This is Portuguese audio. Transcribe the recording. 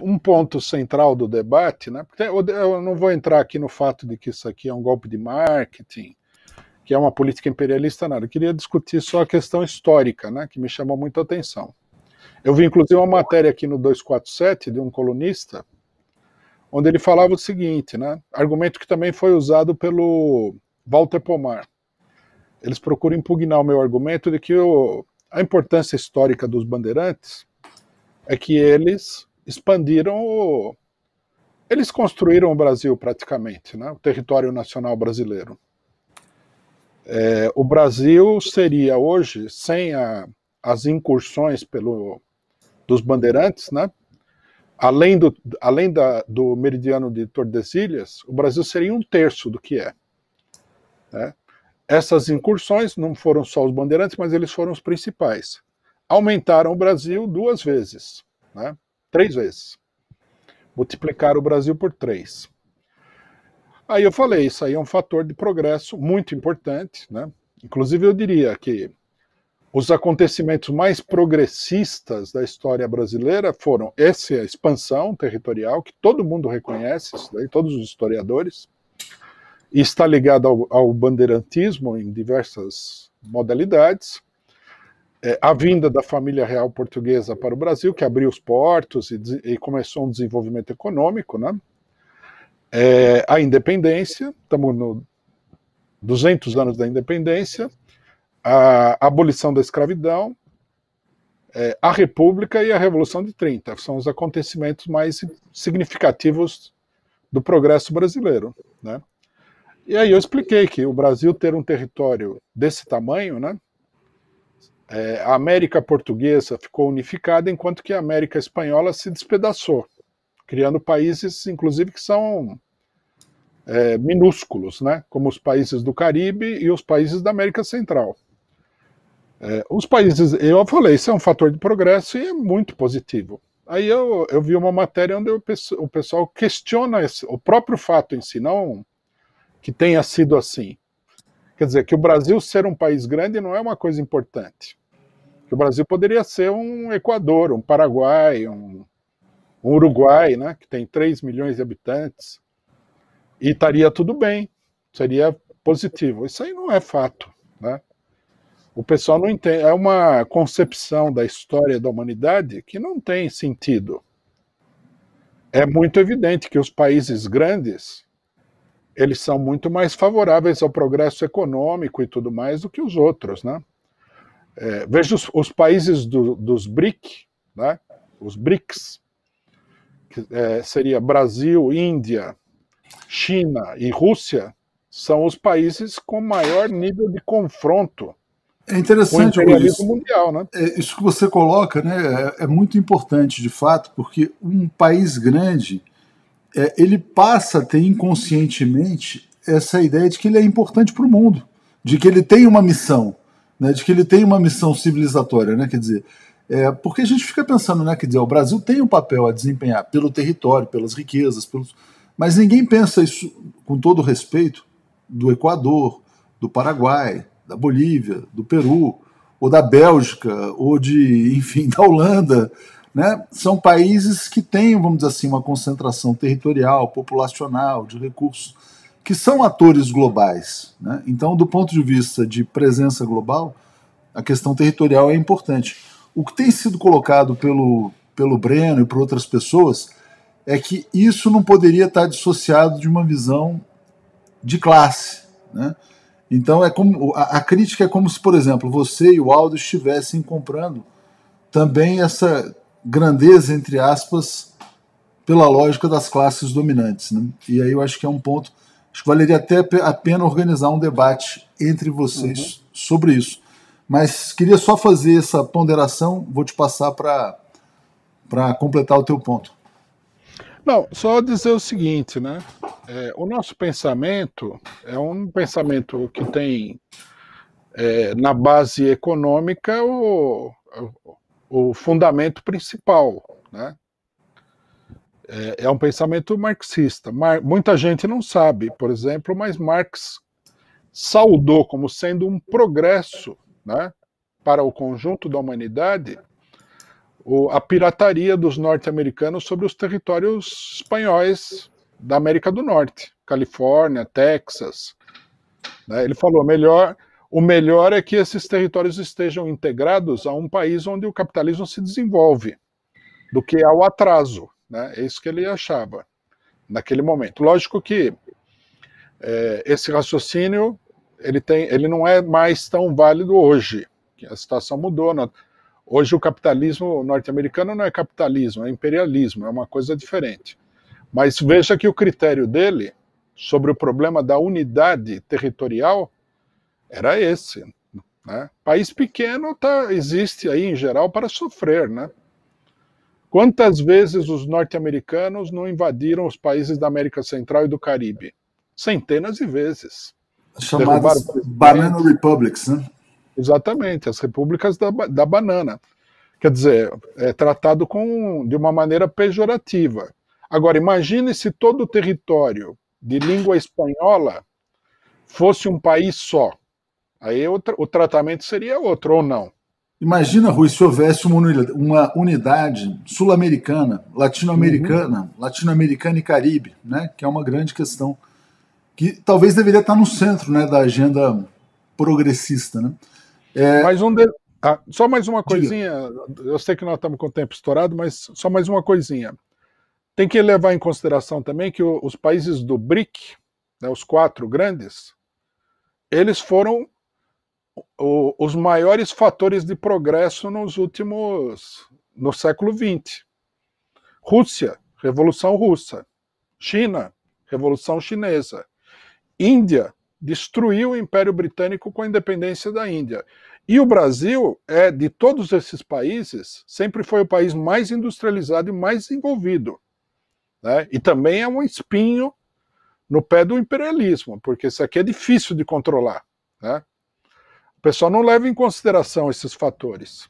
um ponto central do debate, né? Porque eu não vou entrar aqui no fato de que isso aqui é um golpe de marketing, que é uma política imperialista, nada. Eu queria discutir só a questão histórica, né? Que me chamou muito a atenção. Eu vi, inclusive, uma matéria aqui no 247 de um colunista, onde ele falava o seguinte, né? Argumento que também foi usado pelo Walter Pomar. Eles procuram impugnar o meu argumento de que a importância histórica dos bandeirantes é que eles expandiram eles construíram o Brasil praticamente, né? O território nacional brasileiro. O Brasil seria hoje, sem as incursões dos bandeirantes, né? Além do meridiano de Tordesilhas, o Brasil seria 1/3 do que é. Né? Essas incursões não foram só os bandeirantes, mas eles foram os principais. Aumentaram o Brasil 2 vezes, né? 3 vezes. Multiplicaram o Brasil por 3. Aí eu falei, isso aí é um fator de progresso muito importante, né? Inclusive eu diria que os acontecimentos mais progressistas da história brasileira foram essa expansão territorial, que todo mundo reconhece, isso daí, todos os historiadores, e está ligado ao bandeirantismo em diversas modalidades, a vinda da família real portuguesa para o Brasil, que abriu os portos e começou um desenvolvimento econômico, né? A independência, estamos no 200 anos da independência, a abolição da escravidão, a República e a Revolução de 30. São os acontecimentos mais significativos do progresso brasileiro, né? E aí eu expliquei que o Brasil ter um território desse tamanho, né? A América Portuguesa ficou unificada, enquanto que a América Espanhola se despedaçou, criando países, inclusive, que são minúsculos, né? Como os países do Caribe e os países da América Central. Os países, eu falei, isso é um fator de progresso e é muito positivo. Aí eu vi uma matéria onde o pessoal questiona o próprio fato em si, não que tenha sido assim. Quer dizer, que o Brasil ser um país grande não é uma coisa importante. Que o Brasil poderia ser um Equador, um Paraguai, um Uruguai, né, que tem 3 milhões de habitantes, e estaria tudo bem, seria positivo. Isso aí não é fato, né? O pessoal não entende, é uma concepção da história da humanidade que não tem sentido. É muito evidente que os países grandes, eles são muito mais favoráveis ao progresso econômico e tudo mais do que os outros, né? Veja os países dos BRIC, né? Os BRICS, que seria Brasil, Índia, China e Rússia, são os países com maior nível de confronto é interessante com o imperialismo mundial, né? Isso que você coloca, né, é muito importante de fato, porque um país grande ele passa a ter inconscientemente essa ideia de que ele é importante para o mundo, de que ele tem uma missão, né, de que ele tem uma missão civilizatória, né, quer dizer, porque a gente fica pensando, né, quer dizer, o Brasil tem um papel a desempenhar pelo território, pelas riquezas, mas ninguém pensa isso, com todo respeito, do Equador, do Paraguai, da Bolívia, do Peru, ou da Bélgica, ou enfim, da Holanda, né? São países que têm, vamos dizer assim, uma concentração territorial, populacional, de recursos, que são atores globais, né? Então, do ponto de vista de presença global, a questão territorial é importante. O que tem sido colocado pelo Breno e por outras pessoas é que isso não poderia estar dissociado de uma visão de classe, né? Então a crítica é como se, por exemplo, você e o Aldo estivessem comprando também essa grandeza, entre aspas, pela lógica das classes dominantes, né? E aí eu acho que é um ponto, acho que valeria até a pena organizar um debate entre vocês sobre isso. Mas queria só fazer essa ponderação, vou te passar para completar o teu ponto. Não, só dizer o seguinte, né? O nosso pensamento é um pensamento que tem na base econômica o fundamento principal, né? É um pensamento marxista. Muita gente não sabe, por exemplo, mas Marx saudou como sendo um progresso, né, para o conjunto da humanidade a pirataria dos norte-americanos sobre os territórios espanhóis da América do Norte, Califórnia, Texas. Né? Ele falou, o melhor é que esses territórios estejam integrados a um país onde o capitalismo se desenvolve, do que ao atraso. Né? É isso que ele achava naquele momento. Lógico que esse raciocínio ele não é mais tão válido hoje, que a situação mudou. Hoje o capitalismo norte-americano não é capitalismo, é imperialismo, é uma coisa diferente. Mas veja que o critério dele sobre o problema da unidade territorial era esse. Né? País pequeno existe aí em geral para sofrer, né? Quantas vezes os norte-americanos não invadiram os países da América Central e do Caribe? Centenas de vezes. Chamadas Banana Republics, né? Exatamente, as repúblicas da banana. Quer dizer, é tratado de uma maneira pejorativa. Agora, imagine se todo o território de língua espanhola fosse um país só. Aí o tratamento seria outro, ou não? Imagina, Rui, se houvesse uma unidade sul-americana, latino-americana, latino-americana e Caribe, né? Que é uma grande questão, que talvez deveria estar no centro, né, da agenda progressista. Né? Só mais uma coisinha, eu sei que nós estamos com o tempo estourado, mas só mais uma coisinha. Tem que levar em consideração também que os países do BRIC, né, os 4 grandes, eles foram os maiores fatores de progresso no século XX. Rússia, Revolução Russa. China, Revolução Chinesa. Índia, destruiu o Império Britânico com a independência da Índia. E o Brasil, de todos esses países, sempre foi o país mais industrializado e mais desenvolvido. Né? E também é um espinho no pé do imperialismo, porque isso aqui é difícil de controlar. Né? O pessoal não leva em consideração esses fatores.